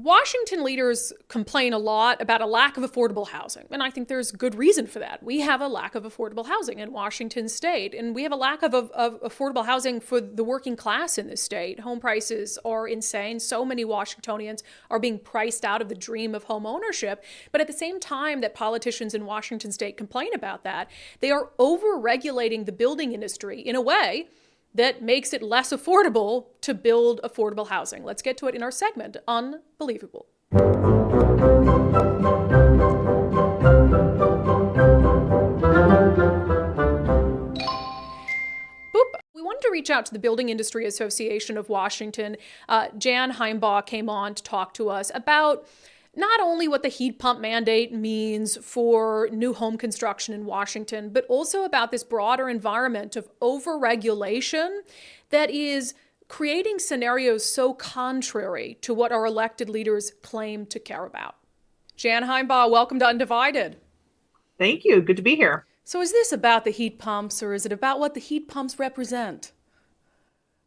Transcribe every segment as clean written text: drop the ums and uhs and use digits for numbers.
Washington leaders complain a lot about a lack of affordable housing, and I think there's good reason for that. We have a lack of affordable housing in Washington state, and we have a lack of affordable housing for the working class in this state. Home prices are insane. So many Washingtonians are being priced out of the dream of home ownership. But at the same time that politicians in Washington state complain about that, they are over-regulating the building industry in a way that makes it less affordable to build affordable housing. Let's get to it in our segment, Unbelievable. We wanted to reach out to the Building Industry Association of Washington. Jan Heimbaugh came on to talk to us about not only what the heat pump mandate means for new home construction in Washington, but also about this broader environment of overregulation that is creating scenarios so contrary to what our elected leaders claim to care about. Jan Heimbaugh, welcome to Undivided. Thank you. Good to be here. So is this about the heat pumps, or is it about what the heat pumps represent?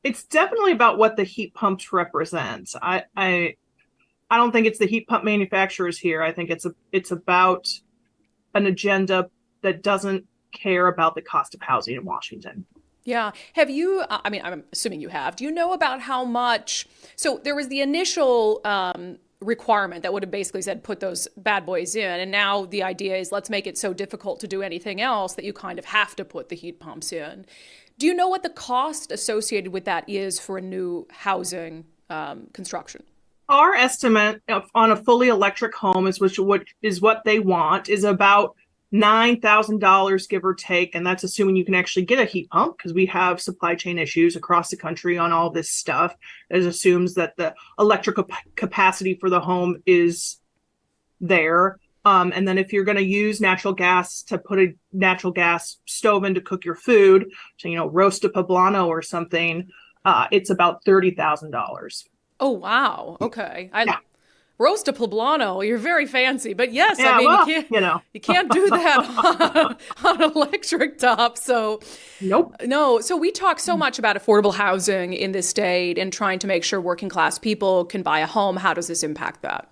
It's definitely about what the heat pumps represent. I don't think it's the heat pump manufacturers here. I think it's about an agenda that doesn't care about the cost of housing in Washington. Yeah. Have you, I'm assuming you have, do you know about how much, so there was the initial requirement that would have basically said put those bad boys in, and now the idea is let's make it so difficult to do anything else that you kind of have to put the heat pumps in. Do you know what the cost associated with that is for a new housing construction? Our estimate on a fully electric home is what they want is about $9,000, give or take, and that's assuming you can actually get a heat pump, because we have supply chain issues across the country on all this stuff. It assumes that the electrical capacity for the home is there. And then if you're going to use natural gas to put a natural gas stove in to cook your food, so, roast a poblano or something, it's about $30,000. Oh, wow. Okay. Yeah. Roast a poblano, you're very fancy, but yes, Yeah, you can't do that on an electric top. So nope. No. So we talk so much about affordable housing in this state and trying to make sure working class people can buy a home. How does this impact that?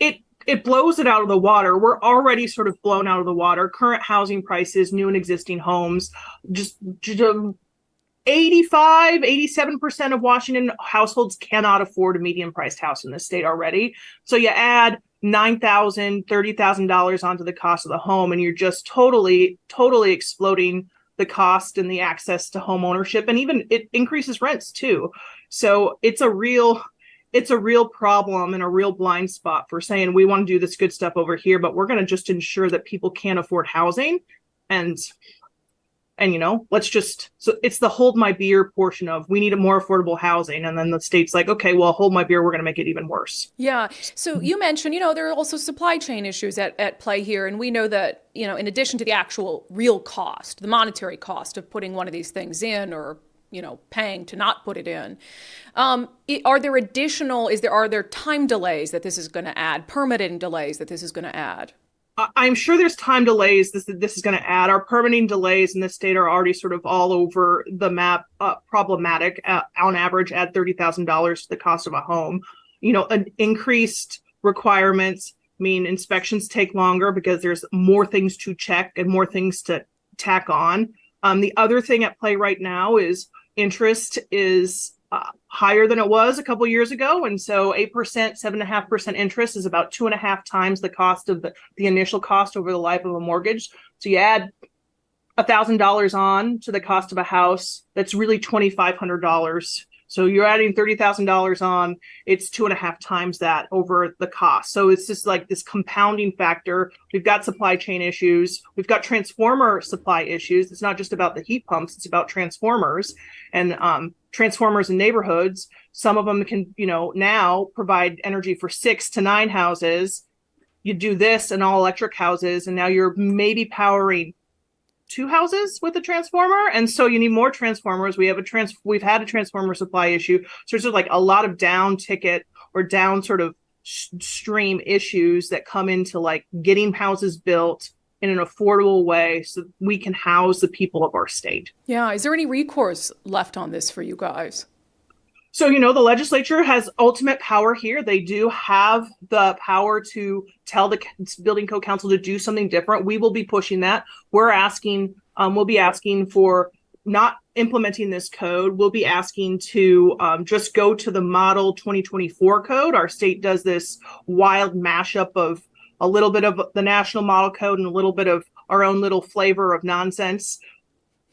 It blows it out of the water. We're already sort of blown out of the water. Current housing prices, new and existing homes, just 87% of Washington households cannot afford a median-priced house in this state already. So you add $9,000, $30,000 onto the cost of the home, and you're just totally exploding the cost and the access to home ownership, and even it increases rents too. So it's a real problem and a real blind spot for saying we want to do this good stuff over here, but we're going to just ensure that people can't afford housing, and so it's the hold my beer portion of we need a more affordable housing. And then the state's like, okay, well, hold my beer. We're going to make it even worse. Yeah. So you mentioned, there are also supply chain issues at play here. And we know that, in addition to the actual real cost, the monetary cost of putting one of these things in or, paying to not put it in, are there time delays that this is going to add, permitting delays that this is going to add? I'm sure there's time delays this is going to add. Our permitting delays in the state are already sort of all over the map, problematic. On average, add $30,000 to the cost of a home. An increased requirements mean inspections take longer because there's more things to check and more things to tack on. The other thing at play right now is interest is higher than it was a couple years ago. And so 8%, 7.5% interest is about 2.5 times the cost of the initial cost over the life of a mortgage. So you add $1,000 on to the cost of a house, that's really $2,500. So you're adding $30,000 on, it's 2.5 times that over the cost. So it's just like this compounding factor. We've got supply chain issues. We've got transformer supply issues. It's not just about the heat pumps. It's about transformers and transformers in neighborhoods. Some of them can, now provide energy for 6 to 9 houses. You do this in all electric houses, and now you're maybe powering 2 houses with a transformer, and so you need more transformers. We've had a transformer supply issue, so there's like a lot of down ticket or down sort of stream issues that come into like getting houses built in an affordable way so we can house the people of our state. Yeah, is there any recourse left on this for you guys? So, the legislature has ultimate power here. They do have the power to tell the building code council to do something different. We will be pushing that. We'll be asking for not implementing this code. We'll be asking to just go to the model 2024 code. Our state does this wild mashup of a little bit of the national model code and a little bit of our own little flavor of nonsense.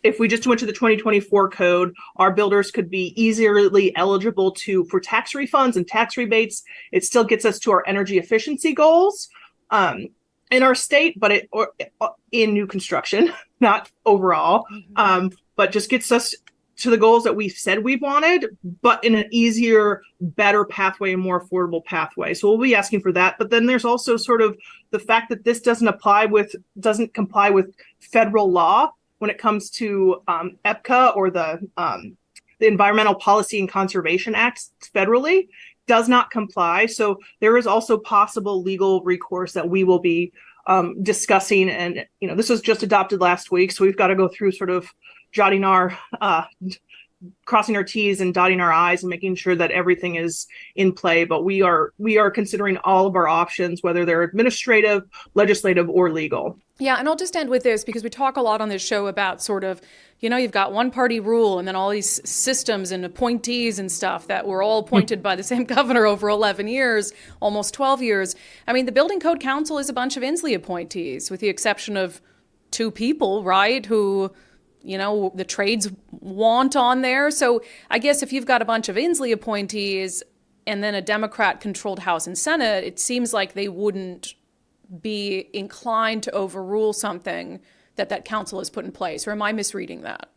If we just went to the 2024 code, our builders could be easily eligible for tax refunds and tax rebates. It still gets us to our energy efficiency goals in our state, but in new construction, not overall, but just gets us to the goals that we've said we wanted, but in an easier, better pathway, a more affordable pathway. So we'll be asking for that. But then there's also sort of the fact that this doesn't comply with federal law when it comes to EPCA or the Environmental Policy and Conservation Act federally, does not comply. So there is also possible legal recourse that we will be discussing. And, this was just adopted last week. So we've got to go through sort of crossing our T's and dotting our I's and making sure that everything is in play. But we are considering all of our options, whether they're administrative, legislative, or legal. Yeah, and I'll just end with this because we talk a lot on this show about sort of, you've got one party rule and then all these systems and appointees and stuff that were all appointed by the same governor over 11 years, almost 12 years. I mean, the Building Code Council is a bunch of Inslee appointees, with the exception of 2 people, right, who the trades want on there. So I guess if you've got a bunch of Inslee appointees and then a Democrat-controlled House and Senate, it seems like they wouldn't be inclined to overrule something that council has put in place. Or am I misreading that?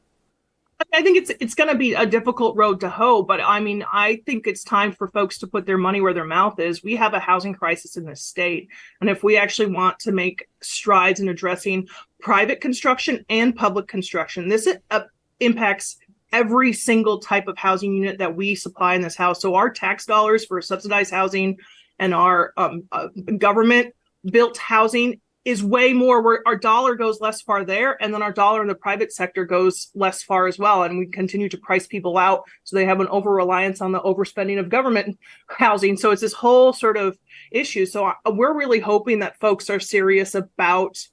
I think it's going to be a difficult road to hoe, but I think it's time for folks to put their money where their mouth is. We have a housing crisis in this state. And if we actually want to make strides in addressing private construction and public construction, this impacts every single type of housing unit that we supply in this house. So our tax dollars for subsidized housing and our government built housing is way more, where our dollar goes less far there, and then our dollar in the private sector goes less far as well. And we continue to price people out, so they have an over-reliance on the overspending of government housing. So it's this whole sort of issue. So we're really hoping that folks are serious about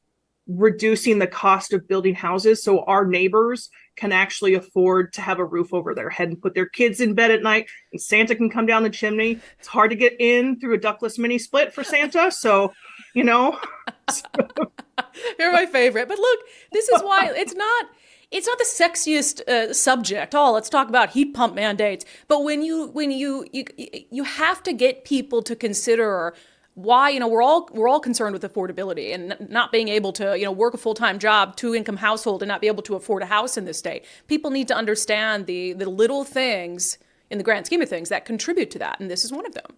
reducing the cost of building houses so our neighbors can actually afford to have a roof over their head and put their kids in bed at night, and Santa can come down the chimney. It's hard to get in through a ductless mini split for Santa. So, You're my favorite. But look, this is why it's not the sexiest subject. Oh, let's talk about heat pump mandates. But when you have to get people to consider why, we're all concerned with affordability and not being able to, work a full-time job, 2-income household, and not be able to afford a house in this state. People need to understand the little things in the grand scheme of things that contribute to that. And this is one of them.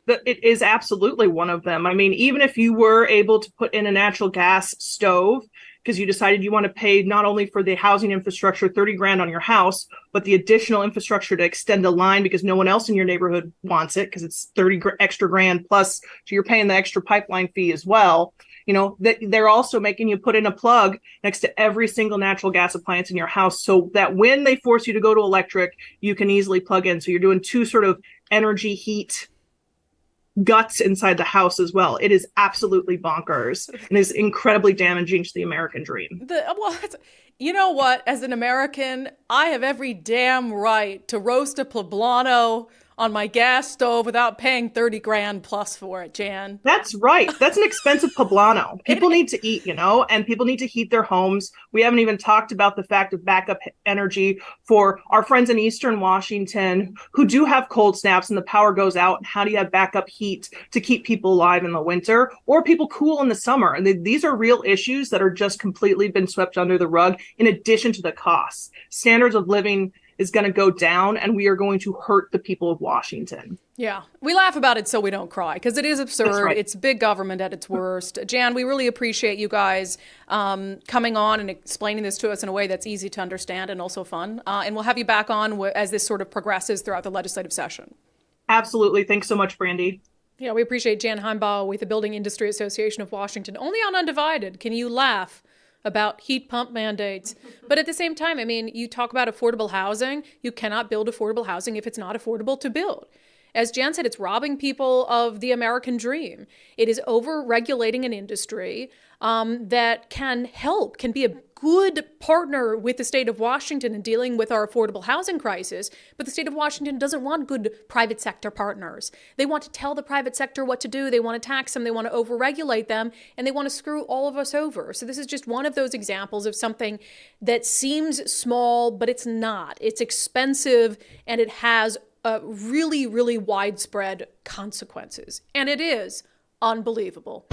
It is absolutely one of them. Even if you were able to put in a natural gas stove because you decided you want to pay not only for the housing infrastructure, $30,000 on your house, but the additional infrastructure to extend the line because no one else in your neighborhood wants it because it's 30 extra grand plus, so you're paying the extra pipeline fee as well. They're also making you put in a plug next to every single natural gas appliance in your house so that when they force you to go to electric, you can easily plug in. So you're doing 2 sort of energy heat guts inside the house as well. It is absolutely bonkers and is incredibly damaging to the American dream. You know what? As an American, I have every damn right to roast a poblano on my gas stove without paying $30,000 plus for it, Jan. That's right. That's an expensive poblano. People need to eat, and people need to heat their homes. We haven't even talked about the fact of backup energy for our friends in Eastern Washington who do have cold snaps and the power goes out. And how do you have backup heat to keep people alive in the winter or people cool in the summer? And these are real issues that are just completely been swept under the rug in addition to the costs. Standards of living is going to go down, and we are going to hurt the people of Washington. Yeah, we laugh about it so we don't cry, because it is absurd. Right. It's big government at its worst. Jan, we really appreciate you guys coming on and explaining this to us in a way that's easy to understand and also fun. And we'll have you back on as this sort of progresses throughout the legislative session. Absolutely. Thanks so much, Brandi. Yeah, we appreciate Jan Heimbaugh with the Building Industry Association of Washington, only on Undivided. Can you laugh about heat pump mandates. But at the same time, I mean, you talk about affordable housing. You cannot build affordable housing if it's not affordable to build. As Jan said, it's robbing people of the American dream. It is over-regulating an industry that can be a good partner with the state of Washington in dealing with our affordable housing crisis. But the state of Washington doesn't want good private sector partners. They want to tell the private sector what to do. They want to tax them. They want to over-regulate them. And they want to screw all of us over. So this is just one of those examples of something that seems small, but it's not. It's expensive, and it has really, really widespread consequences. And it is unbelievable.